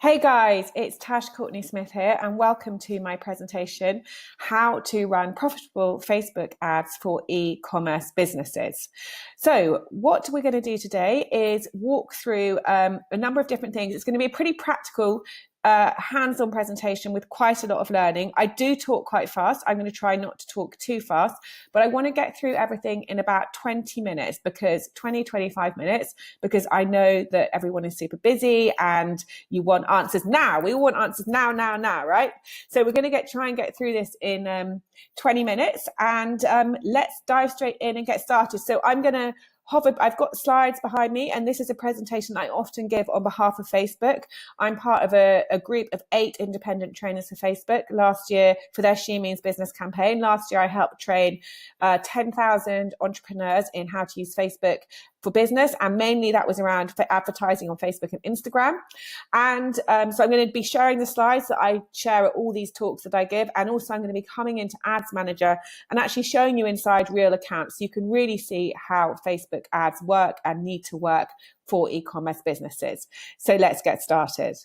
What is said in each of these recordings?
Hey guys, it's Courtenay-Smith here, and welcome to my presentation, How to Run Profitable Facebook Ads for E-commerce Businesses. So what we're going to do today is walk through a number of different things. It's going to be a pretty practical hands-on presentation with quite a lot of learning. I do talk quite fast. I'm going to try not to talk too fast, but I want to get through everything in about 20 minutes, because 25 minutes, because I know that everyone is super busy and you want answers now. We all want answers now, right? So we're going to try and get through this in 20 minutes, and let's dive straight in and get started. So I'm going to I've got slides behind me, and this is a presentation I often give on behalf of Facebook. I'm part of a group of 8 independent trainers for Facebook last year for their She Means Business campaign. Last year, I helped train 10,000 entrepreneurs in how to use Facebook for business, and mainly that was around for advertising on Facebook and Instagram. And so I'm going to be sharing the slides that I share at all these talks that I give, and also I'm going to be coming into Ads Manager and actually showing you inside real accounts so you can really see how Facebook ads work and need to work for e-commerce businesses. So let's get started.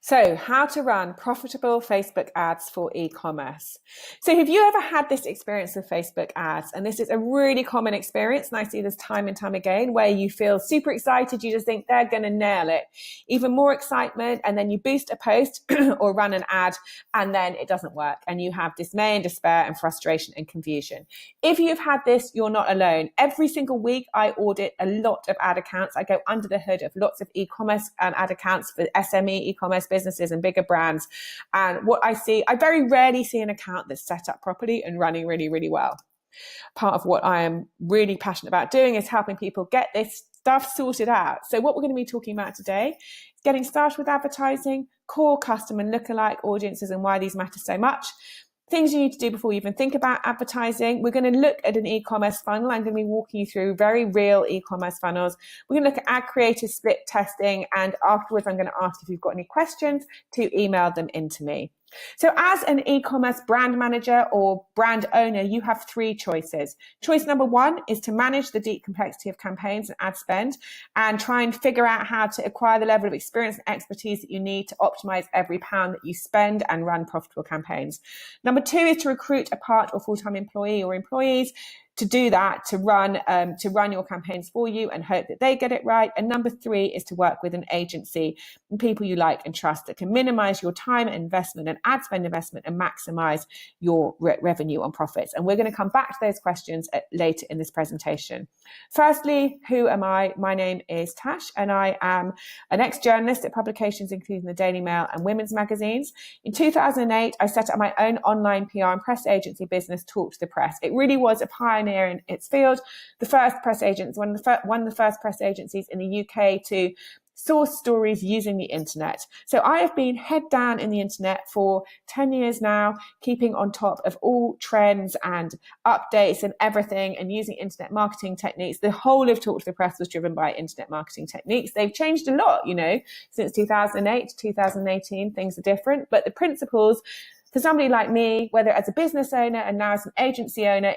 So how to run profitable Facebook ads for e-commerce. So have you ever had this experience with Facebook ads? And this is a really common experience, and I see this time and time again, where you feel super excited, you just think they're going to nail it. Even more excitement, and then you boost a post or run an ad, and then it doesn't work, and you have dismay and despair and frustration and confusion. If you've had this, you're not alone. Every single week I audit a lot of ad accounts. I go under the hood of lots of e-commerce ad accounts for SME e-commerce businesses and bigger brands. And what I see, I very rarely see an account that's set up properly and running really, really well. Part of what I am really passionate about doing is helping people get this stuff sorted out. So what we're going to be talking about today is getting started with advertising, core customer and lookalike audiences and why these matter so much. Things you need to do before you even think about advertising. We're going to look at an e-commerce funnel. I'm going to be walking you through very real e-commerce funnels. We're going to look at ad creative split testing, and afterwards I'm going to ask if you've got any questions to email them into me. So as an e-commerce brand manager or brand owner, you have 3 choices. Choice number 1 is to manage the deep complexity of campaigns and ad spend and try and figure out how to acquire the level of experience and expertise that you need to optimize every pound that you spend and run profitable campaigns. Number 2 is to recruit a part or full-time employee or employees to do that, to run your campaigns for you and hope that they get it right. And number 3 is to work with an agency and people you like and trust that can minimize your time and investment and ad spend investment and maximize your revenue and profits. And we're going to come back to those questions later in this presentation. Firstly, who am I? My name is Tash, and I am an ex-journalist at publications including the Daily Mail and women's magazines. In 2008, I set up my own online PR and press agency business, Talk to the Press. It really was a pioneer in its field. The first press agents, one of the first press agencies in the UK to source stories using the internet. So I have been head down in the internet for 10 years now, keeping on top of all trends and updates and everything, and using internet marketing techniques. The whole of Talk to the Press was driven by internet marketing techniques. They've changed a lot, since 2008 to 2018, things are different, but the principles for somebody like me, whether as a business owner and now as an agency owner,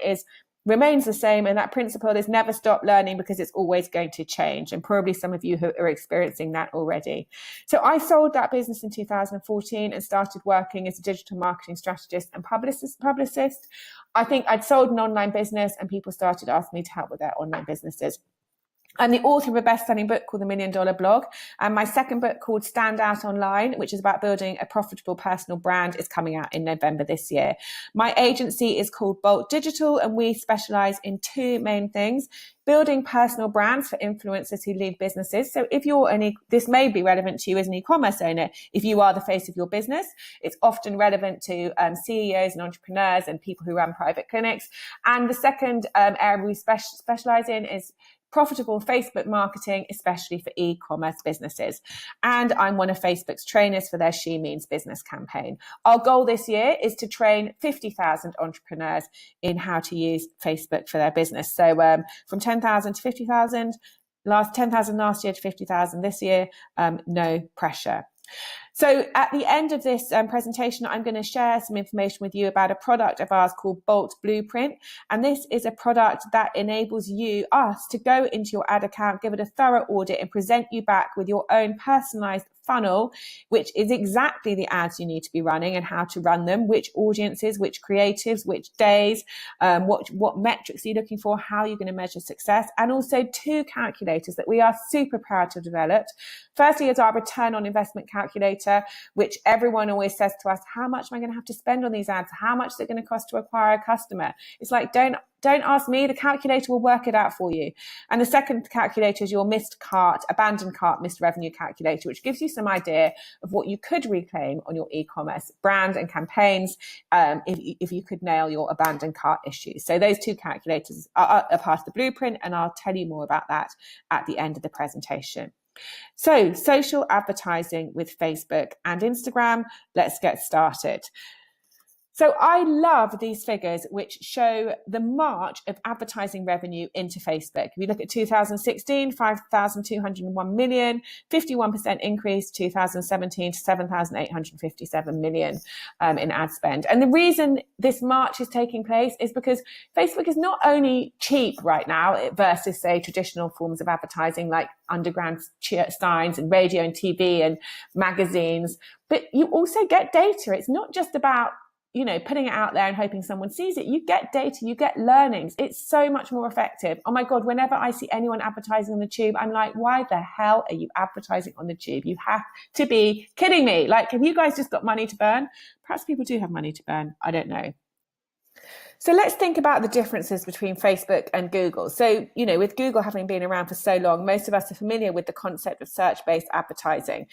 remains the same, and that principle is never stop learning, because it's always going to change, and probably some of you who are experiencing that already. So I sold that business in 2014 and started working as a digital marketing strategist and publicist. I think I'd sold an online business and people started asking me to help with their online businesses. I'm the author of a best-selling book called The $1 Million Blog, and my second book called Stand Out Online, which is about building a profitable personal brand, is coming out in November this year. My agency is called Bolt Digital, and we specialize in 2 main things: building personal brands for influencers who lead businesses. So if this may be relevant to you as an e-commerce owner. If you are the face of your business, it's often relevant to CEOs and entrepreneurs and people who run private clinics. And the second area we specialize in is profitable Facebook marketing, especially for e-commerce businesses. And I'm one of Facebook's trainers for their She Means Business campaign. Our goal this year is to train 50,000 entrepreneurs in how to use Facebook for their business. So from 10,000 to 50,000, 10,000 last year to 50,000 this year, no pressure. So at the end of this presentation, I'm going to share some information with you about a product of ours called Bolt Blueprint. And this is a product that enables us to go into your ad account, give it a thorough audit, and present you back with your own personalized funnel, which is exactly the ads you need to be running and how to run them, which audiences, which creatives, which days, what metrics are you looking for, how you're going to measure success, and also 2 calculators that we are super proud to have developed. Firstly is our return on investment calculator, which everyone always says to us, how much am I going to have to spend on these ads? How much is it going to cost to acquire a customer? It's like, don't ask me, the calculator will work it out for you. And the second calculator is your abandoned cart, missed revenue calculator, which gives you some idea of what you could reclaim on your e-commerce brand and campaigns if you could nail your abandoned cart issues. So those 2 calculators are part of the blueprint, and I'll tell you more about that at the end of the presentation. So social advertising with Facebook and Instagram, let's get started. So I love these figures which show the march of advertising revenue into Facebook. If you look at 2016, 5,201 million, 51% increase, 2017 to 7,857 million in ad spend. And the reason this march is taking place is because Facebook is not only cheap right now versus, say, traditional forms of advertising like underground signs and radio and TV and magazines, but you also get data. It's not just about putting it out there and hoping someone sees it. You get data, you get learnings. It's so much more effective. Oh my God, whenever I see anyone advertising on the tube, I'm like, why the hell are you advertising on the tube? You have to be kidding me. Like, have you guys just got money to burn? Perhaps people do have money to burn. I don't know. So let's think about the differences between Facebook and Google. So, with Google having been around for so long, most of us are familiar with the concept of search-based advertising.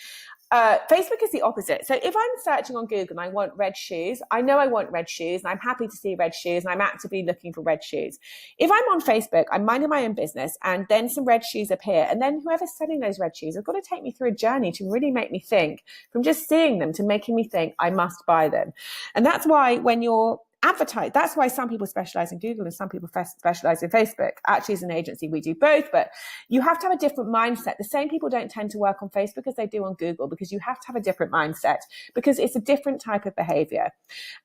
Facebook is the opposite. So if I'm searching on Google and I want red shoes, I know I want red shoes and I'm happy to see red shoes and I'm actively looking for red shoes. If I'm on Facebook, I'm minding my own business and then some red shoes appear, and then whoever's selling those red shoes has got to take me through a journey to really make me think, from just seeing them to making me think I must buy them. And that's why when you're advertise. That's why some people specialize in Google and some people specialize in Facebook. Actually, as an agency, we do both, but you have to have a different mindset. The same people don't tend to work on Facebook as they do on Google, because you have to have a different mindset, because it's a different type of behavior.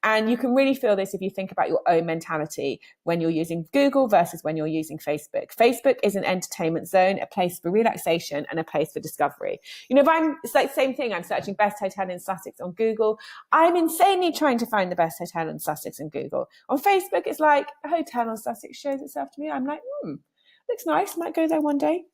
And you can really feel this if you think about your own mentality when you're using Google versus when you're using Facebook. Facebook is an entertainment zone, a place for relaxation and a place for discovery. It's like the same thing. I'm searching best hotel in Sussex on Google. I'm insanely trying to find the best hotel in Sussex in Google. On Facebook, it's like a hotel in Sussex shows itself to me. I'm like, looks nice, might go there one day.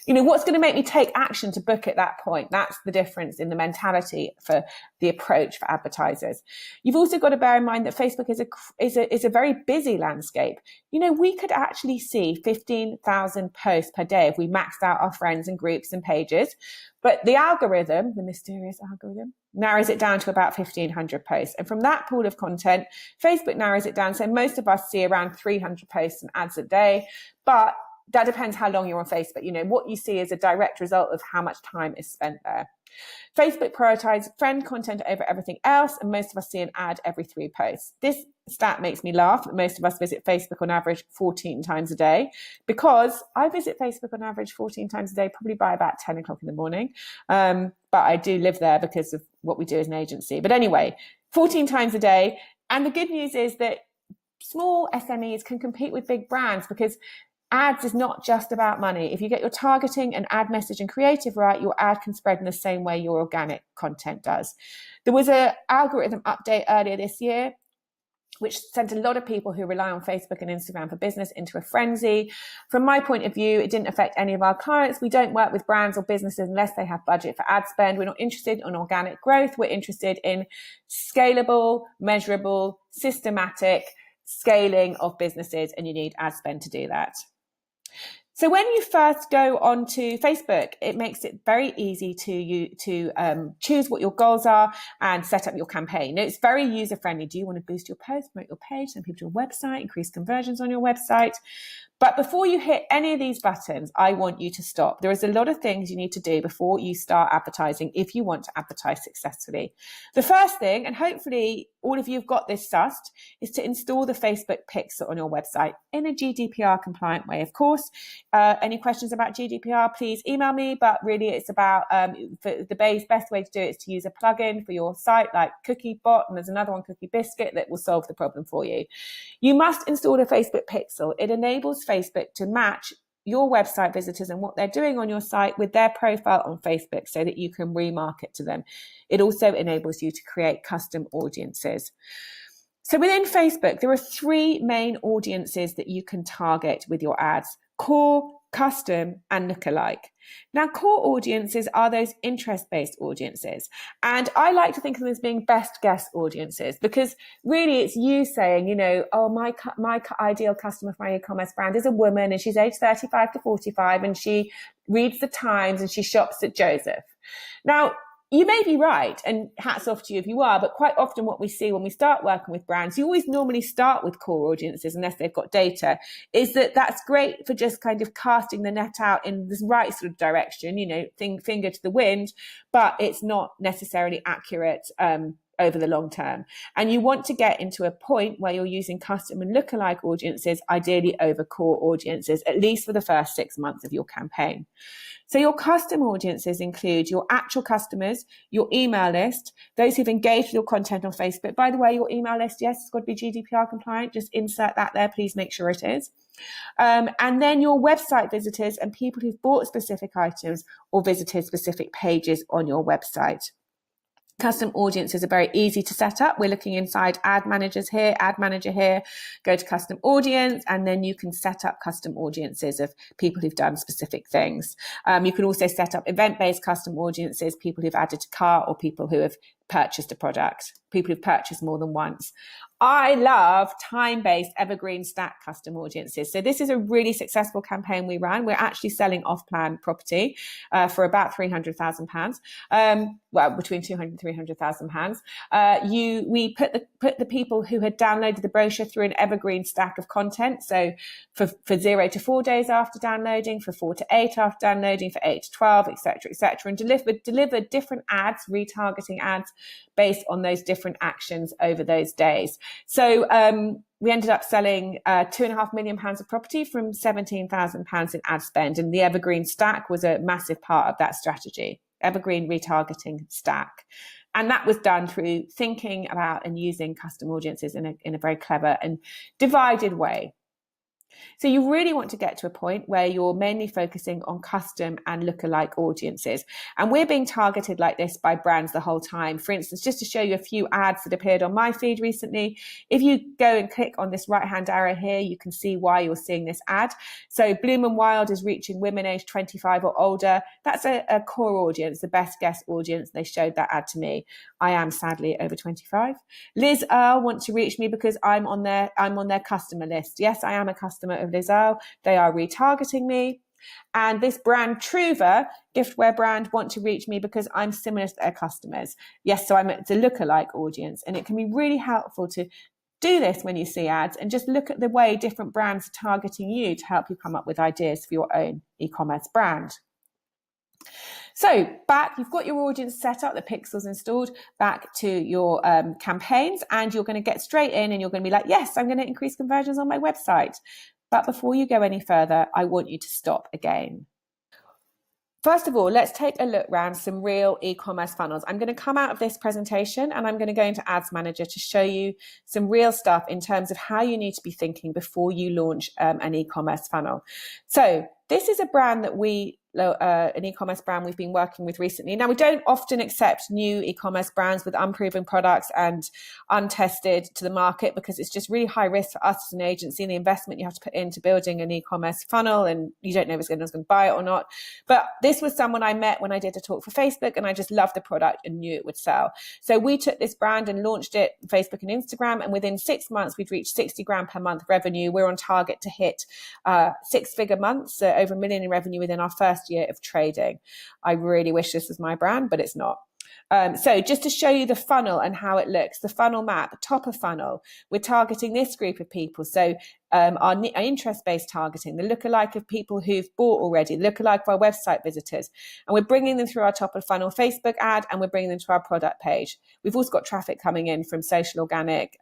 What's going to make me take action to book at that point? That's the difference in the mentality for the approach for advertisers. You've also got to bear in mind that Facebook is a very busy landscape. We could actually see 15,000 posts per day if we maxed out our friends and groups and pages. But the algorithm, the mysterious algorithm, narrows it down to about 1,500 posts. And from that pool of content, Facebook narrows it down. So most of us see around 300 posts and ads a day. But that depends how long you're on Facebook. What you see is a direct result of how much time is spent there. Facebook prioritizes friend content over everything else, and most of us see an ad every 3 posts. This stat makes me laugh that most of us visit Facebook on average 14 times a day, because I visit Facebook on average 14 times a day, probably by about 10 o'clock in the morning. But I do live there because of what we do as an agency. But anyway, 14 times a day. And the good news is that small SMEs can compete with big brands, because ads is not just about money. If you get your targeting and ad message and creative right, your ad can spread in the same way your organic content does. There was an algorithm update earlier this year, which sent a lot of people who rely on Facebook and Instagram for business into a frenzy. From my point of view, it didn't affect any of our clients. We don't work with brands or businesses unless they have budget for ad spend. We're not interested in organic growth. We're interested in scalable, measurable, systematic scaling of businesses, and you need ad spend to do that. So when you first go onto Facebook, it makes it very easy to choose what your goals are and set up your campaign. It's very user-friendly. Do you want to boost your post, promote your page, send people to your website, increase conversions on your website? But before you hit any of these buttons, I want you to stop. There is a lot of things you need to do before you start advertising if you want to advertise successfully. The first thing, and hopefully all of you have got this sussed, is to install the Facebook pixel on your website in a GDPR compliant way, of course. Any questions about GDPR, please email me, but really it's about the best way to do it is to use a plugin for your site like CookieBot, and there's another one, CookieBiscuit, that will solve the problem for you. You must install a Facebook pixel. It enables Facebook to match your website visitors and what they're doing on your site with their profile on Facebook so that you can remarket to them. It also enables you to create custom audiences. So within Facebook, there are 3 main audiences that you can target with your ads: core, custom, and lookalike. Now, core audiences are those interest-based audiences. And I like to think of them as being best guess audiences, because really it's you saying, oh, my ideal customer for my e-commerce brand is a woman and she's aged 35 to 45 and she reads the Times and she shops at Joseph. Now, you may be right, and hats off to you if you are, but quite often what we see when we start working with brands, you always normally start with core audiences unless they've got data, is that that's great for just kind of casting the net out in the right sort of direction, finger to the wind, but it's not necessarily accurate over the long term. And you want to get into a point where you're using custom and lookalike audiences, ideally over core audiences, at least for the first 6 months of your campaign. So your custom audiences include your actual customers, your email list, those who've engaged with your content on Facebook. By the way, your email list, yes, it's got to be GDPR compliant. Just insert that there. Please make sure it is. And then your website visitors and people who've bought specific items or visited specific pages on your website. Custom audiences are very easy to set up. We're looking inside ad manager here, go to custom audience, and then you can set up custom audiences of people who've done specific things. You can also set up event-based custom audiences, people who've added to cart or people who have purchased a product, people who've purchased more than once. I love time-based evergreen stack custom audiences. So this is a really successful campaign we ran. We're actually selling off-plan property for about £300,000. Well, between 200 and 300,000 pounds. We put the people who had downloaded the brochure through an evergreen stack of content. So for 0 to 4 days after downloading, for 4 to 8 after downloading, for 8 to 12, etc., and delivered different ads, retargeting ads based on those different actions over those days. So we ended up selling £2.5 million of property from £17,000 in ad spend, and the evergreen stack was a massive part of that strategy. Evergreen retargeting stack. And that was done through thinking about and using custom audiences in a very clever and divided way. So you really want to get to a point where you're mainly focusing on custom and lookalike audiences. And we're being targeted like this by brands the whole time. For instance, just to show you a few ads that appeared on my feed recently, if you go and click on this right-hand arrow here, you can see why you're seeing this ad. So Bloom and Wild is reaching women aged 25 or older. That's a core audience, the best guess audience. They showed that ad to me. I am sadly over 25. Liz Earle want to reach me because I'm on their customer list. Yes, I am a customer of Liz Earle. They are retargeting me. And this brand Truva, giftware brand, want to reach me because I'm similar to their customers. Yes, so it's a lookalike audience, and it can be really helpful to do this when you see ads and just look at the way different brands are targeting you to help you come up with ideas for your own e-commerce brand. So you've got your audience set up, the pixels installed, back to your campaigns, and you're going to get straight in and you're going to be like, yes, I'm going to increase conversions on my website. But before you go any further, I want you to stop again. First of all, let's take a look around some real e-commerce funnels. I'm going to come out of this presentation and I'm going to go into Ads Manager to show you some real stuff in terms of how you need to be thinking before you launch an e-commerce funnel. So this is a brand that an e-commerce brand we've been working with recently. Now, we don't often accept new e-commerce brands with unproven products and untested to the market because it's just really high risk for us as an agency and the investment you have to put into building an e-commerce funnel, and you don't know if anyone's going to buy it or not. But this was someone I met when I did a talk for Facebook, and I just loved the product and knew it would sell. So we took this brand and launched it on Facebook and Instagram, and within 6 months, we'd reached 60 grand per month revenue. We're on target to hit 6-figure months, so over $1 million in revenue within our first year of trading. I really wish this was my brand, but it's not. So just to show you the funnel and how it looks, the funnel map, top of funnel, we're targeting this group of people. So our interest-based targeting, the lookalike of people who've bought already, the lookalike of our website visitors, and we're bringing them through our top of funnel Facebook ad, and we're bringing them to our product page. We've also got traffic coming in from social, organic,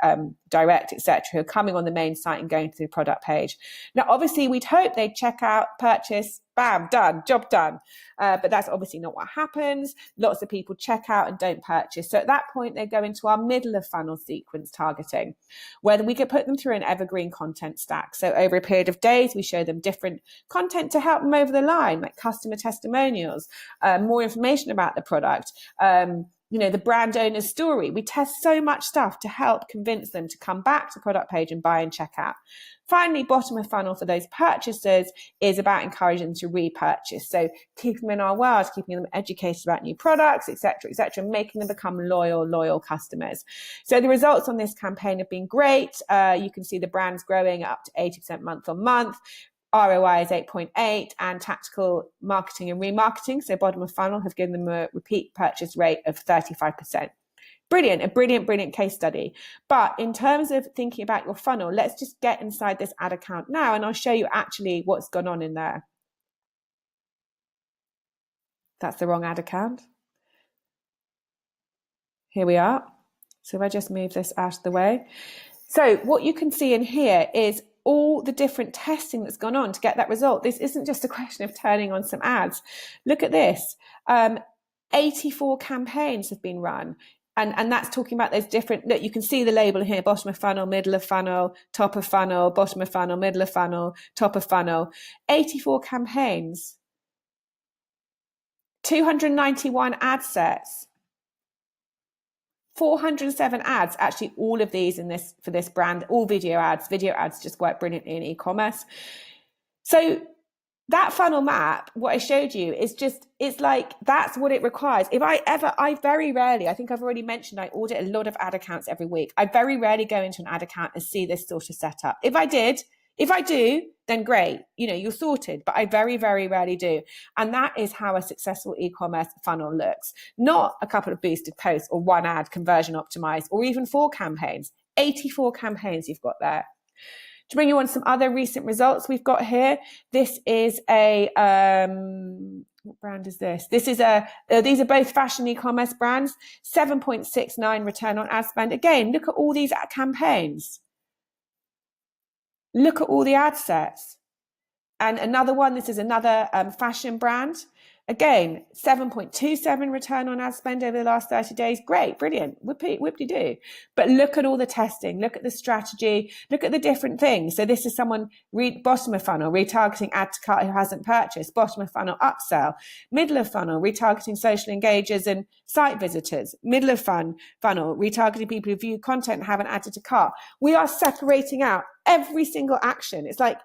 direct, etc., who are coming on the main site and going to the product page. Now, obviously, we'd hope they'd check out, purchase, bam, done, job done. But that's obviously not what happens. Lots of people check out and don't purchase. So at that point, they go into our middle of funnel sequence targeting, where we could put them through an evergreen content stack. So over a period of days, we show them different content to help them over the line, like customer testimonials, more information about the product, the brand owner's story. We test so much stuff to help convince them to come back to product page and buy and check out. Finally, bottom of funnel for those purchasers is about encouraging them to repurchase. So keeping them in our world, keeping them educated about new products, etc., making them become loyal customers. So the results on this campaign have been great. You can see the brand's growing up to 80% month on month. ROI is 8.8, and tactical marketing and remarketing, so bottom of funnel, have given them a repeat purchase rate of 35%. Brilliant, a brilliant case study. But in terms of thinking about your funnel, let's just get inside this ad account now, and I'll show you actually what's gone on in there. That's the wrong ad account. Here we are. So if I just move this out of the way. So what you can see in here is all the different testing that's gone on to get that result. This isn't just a question of turning on some ads. Look at this. 84 campaigns have been run. And that's talking about those different, look, you can see the label here, bottom of funnel, middle of funnel, top of funnel, bottom of funnel, middle of funnel, top of funnel. 84 campaigns. 291 ad sets. 407 ads, actually all of these for this brand, all video ads. Video ads just work brilliantly in e-commerce. So that funnel map, what I showed you, is just, it's like, that's what it requires. I very rarely, I think I've already mentioned, I audit a lot of ad accounts every week. I very rarely go into an ad account and see this sort of setup. If I do, then great, you're sorted, but I very, very rarely do. And that is how a successful e-commerce funnel looks. Not a couple of boosted posts or one ad conversion optimized, or even 4 campaigns. 84 campaigns you've got there. To bring you on some other recent results we've got here, this is a, what brand is this? These are both fashion e-commerce brands, 7.69 return on ad spend. Again, look at all these campaigns. Look at all the ad sets. And another one, this is another fashion brand. Again, 7.27 return on ad spend over the last 30 days. Great, brilliant, whippity-doo. But look at all the testing, look at the strategy, look at the different things. So this is someone, bottom of funnel, retargeting add to cart who hasn't purchased. Bottom of funnel, upsell. Middle of funnel, retargeting social engagers and site visitors. Middle of funnel, retargeting people who view content and haven't added to cart. We are separating out every single action. It's like,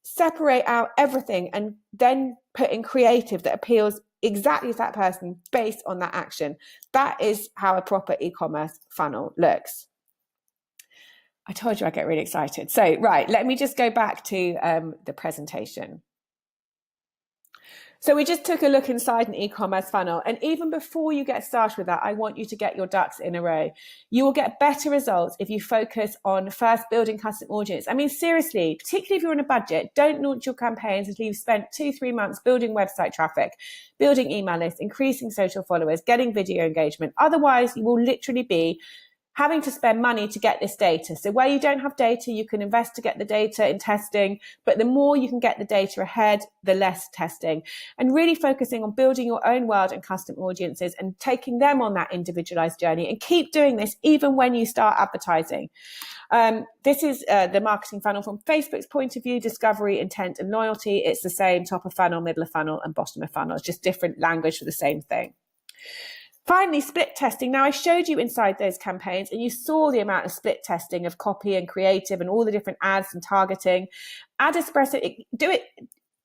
separate out everything and then put in creative that appeals exactly to that person based on that action. That is how a proper e-commerce funnel looks. I told you I get really excited. So, right, let me just go back to the presentation. So we just took a look inside an e-commerce funnel. And even before you get started with that, I want you to get your ducks in a row. You will get better results if you focus on first building custom audience. I mean, seriously, particularly if you're on a budget, don't launch your campaigns until you've spent 2-3 months building website traffic, building email lists, increasing social followers, getting video engagement. Otherwise, you will literally be having to spend money to get this data. So where you don't have data, you can invest to get the data in testing, but the more you can get the data ahead, the less testing. And really focusing on building your own world and custom audiences and taking them on that individualized journey, and keep doing this even when you start advertising. This is the marketing funnel from Facebook's point of view: discovery, intent, and loyalty. It's the same top of funnel, middle of funnel, and bottom of funnel. It's just different language for the same thing. Finally, split testing. Now, I showed you inside those campaigns and you saw the amount of split testing of copy and creative and all the different ads and targeting. Ad Espresso,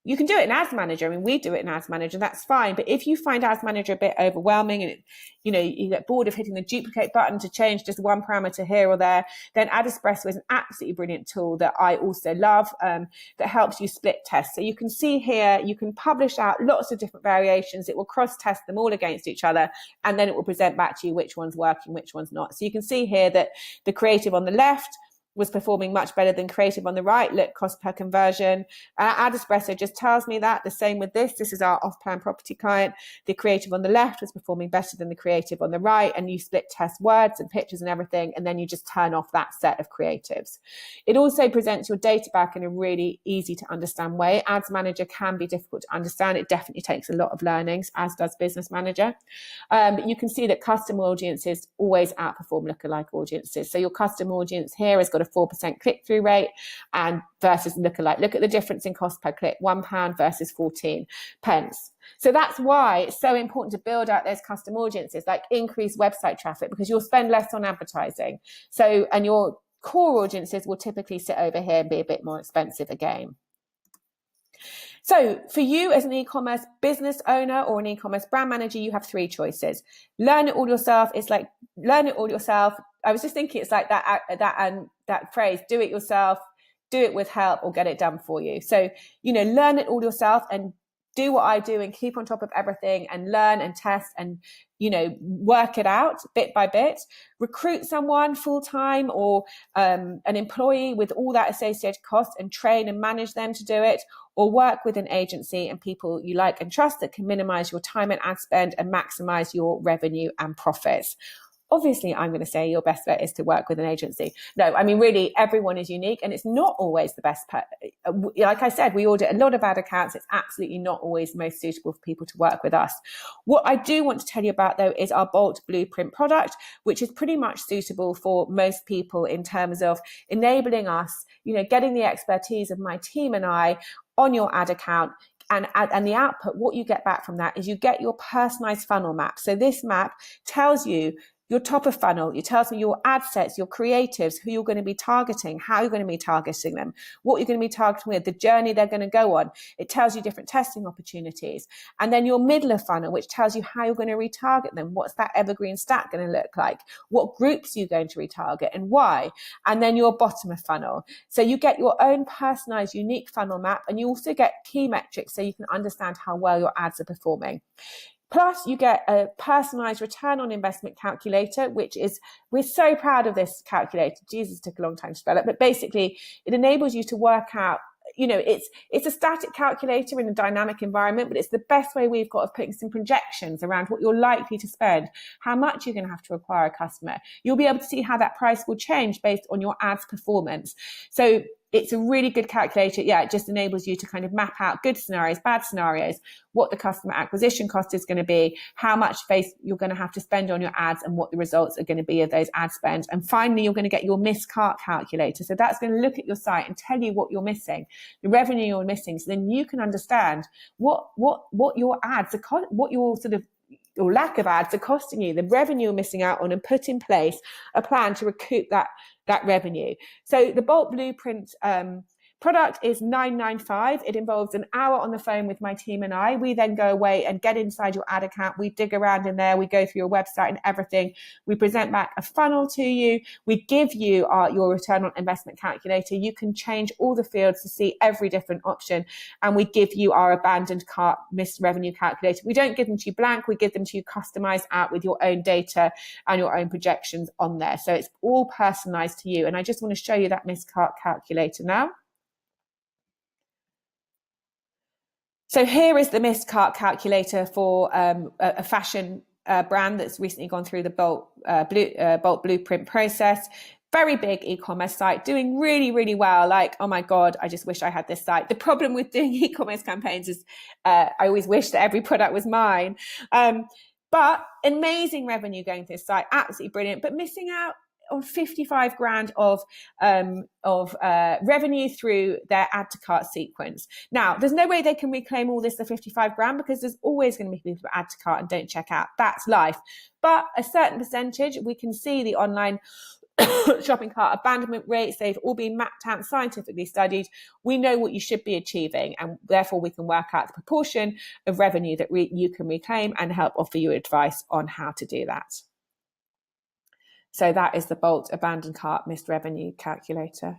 you can do it in Ads Manager. I mean, we do it in Ads Manager, that's fine. But if you find Ads Manager a bit overwhelming and you get bored of hitting the duplicate button to change just one parameter here or there, then Ad Espresso is an absolutely brilliant tool that I also love, that helps you split test. So you can see here, you can publish out lots of different variations. It will cross-test them all against each other, and then it will present back to you which one's working, which one's not. So you can see here that the creative on the left was performing much better than creative on the right. Look, cost per conversion. Ad Espresso just tells me that. The same with this. This is our off-plan property client. The creative on the left was performing better than the creative on the right. And you split test words and pictures and everything, and then you just turn off that set of creatives. It also presents your data back in a really easy to understand way. Ads Manager can be difficult to understand. It definitely takes a lot of learnings, as does Business Manager. But you can see that custom audiences always outperform lookalike audiences. So your custom audience here has got a 4% click-through rate and versus lookalike. Look at the difference in cost per click, £1 versus 14 pence. So that's why it's so important to build out those custom audiences, like increase website traffic, because you'll spend less on advertising. So, and your core audiences will typically sit over here and be a bit more expensive again. So for you as an e-commerce business owner or an e-commerce brand manager, you have three choices. Learn it all yourself. It's like, learn it all yourself. I was just thinking it's like that phrase, do it yourself, do it with help, or get it done for you. So, learn it all yourself and do what I do and keep on top of everything and learn and test and, work it out bit by bit. Recruit someone full-time or an employee with all that associated cost and train and manage them to do it, or work with an agency and people you like and trust that can minimize your time and ad spend and maximize your revenue and profits. Obviously, I'm going to say your best bet is to work with an agency. No, I mean, really, everyone is unique and it's not always the best. Like I said, we audit a lot of ad accounts. It's absolutely not always most suitable for people to work with us. What I do want to tell you about, though, is our Bolt Blueprint product, which is pretty much suitable for most people in terms of enabling us, getting the expertise of my team and I on your ad account. And the output, what you get back from that is you get your personalized funnel map. So this map tells you your top of funnel. It tells me your ad sets, your creatives, who you're going to be targeting, how you're going to be targeting them, what you're going to be targeting with, the journey they're going to go on. It tells you different testing opportunities. And then your middle of funnel, which tells you how you're going to retarget them. What's that evergreen stack going to look like? What groups you're going to retarget and why? And then your bottom of funnel. So you get your own personalized, unique funnel map, and you also get key metrics so you can understand how well your ads are performing. Plus, you get a personalized return on investment calculator, we're so proud of this calculator. Jesus, it took a long time to spell it, but basically it enables you to work out, it's a static calculator in a dynamic environment, but it's the best way we've got of putting some projections around what you're likely to spend, how much you're going to have to acquire a customer. You'll be able to see how that price will change based on your ads performance. So it's a really good calculator. Yeah, it just enables you to kind of map out good scenarios, bad scenarios, what the customer acquisition cost is going to be, how much space you're going to have to spend on your ads, and what the results are going to be of those ad spends. And finally, you're going to get your missed cart calculator. So that's going to look at your site and tell you what you're missing, the revenue you're missing. So then you can understand what your ads are, what your sort of or lack of ads are costing you, the revenue you're missing out on, and put in place a plan to recoup that revenue. So the Bolt Blueprint product is $9.95. It involves an hour on the phone with my team and I. We then go away and get inside your ad account. We dig around in there. We go through your website and everything. We present back a funnel to you. We give you your return on investment calculator. You can change all the fields to see every different option. And we give you our abandoned cart missed revenue calculator. We don't give them to you blank. We give them to you customized out with your own data and your own projections on there. So it's all personalized to you. And I just want to show you that missed cart calculator now. So here is the missed cart calculator for a fashion brand that's recently gone through the Bolt Blueprint process. Very big e-commerce site, doing really, really well. Like, oh my God, I just wish I had this site. The problem with doing e-commerce campaigns is I always wish that every product was mine. But amazing revenue going to this site, absolutely brilliant, but missing out on 55 grand of revenue through their add to cart sequence. Now, there's no way they can reclaim all this, the 55 grand, because there's always going to be people who add to cart and don't check out. That's life. But a certain percentage, we can see the online shopping cart abandonment rates. They've all been mapped out and scientifically studied. We know what you should be achieving, and therefore we can work out the proportion of revenue that you can reclaim and help offer you advice on how to do that. So that is the Bolt abandoned cart missed revenue calculator.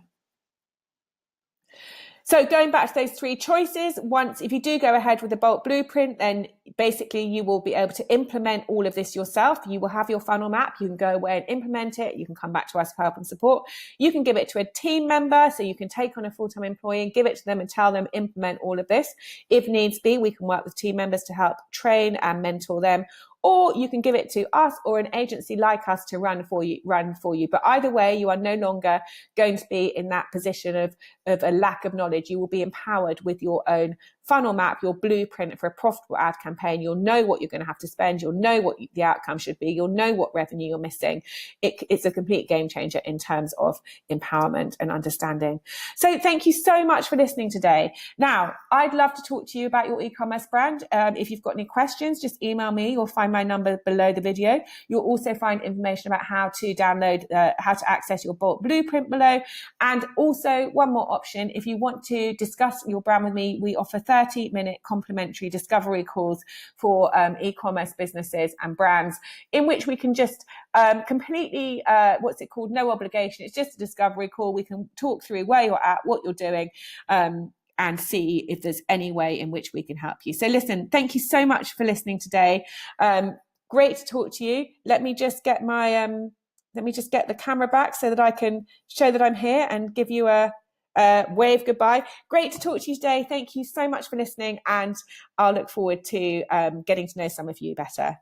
So going back to those three choices, if you do go ahead with the Bolt Blueprint, then basically you will be able to implement all of this yourself. You will have your funnel map. You can go away and implement it. You can come back to us for help and support. You can give it to a team member. So you can take on a full-time employee and give it to them and tell them, implement all of this. If needs be, we can work with team members to help train and mentor them. Or you can give it to us or an agency like us to run for you. But either way, you are no longer going to be in that position of a lack of knowledge. You will be empowered with your own funnel map, your blueprint for a profitable ad campaign. You'll know what you're going to have to spend. You'll know what the outcome should be. You'll know what revenue you're missing. It's a complete game changer in terms of empowerment and understanding. So thank you so much for listening today. Now, I'd love to talk to you about your e-commerce brand. If you've got any questions, just email me. You'll find my number below the video. You'll also find information about how to download, how to access your bulk blueprint below. And also one more option, if you want to discuss your brand with me, we offer 30-minute complimentary discovery calls for e-commerce businesses and brands, in which we can just completely, no obligation. It's just a discovery call. We can talk through where you're at, what you're doing, and see if there's any way in which we can help you. So listen, thank you so much for listening today. Great to talk to you. Let me just get the camera back so that I can show that I'm here and give you a wave goodbye. Great to talk to you today. Thank you so much for listening, and I'll look forward to getting to know some of you better.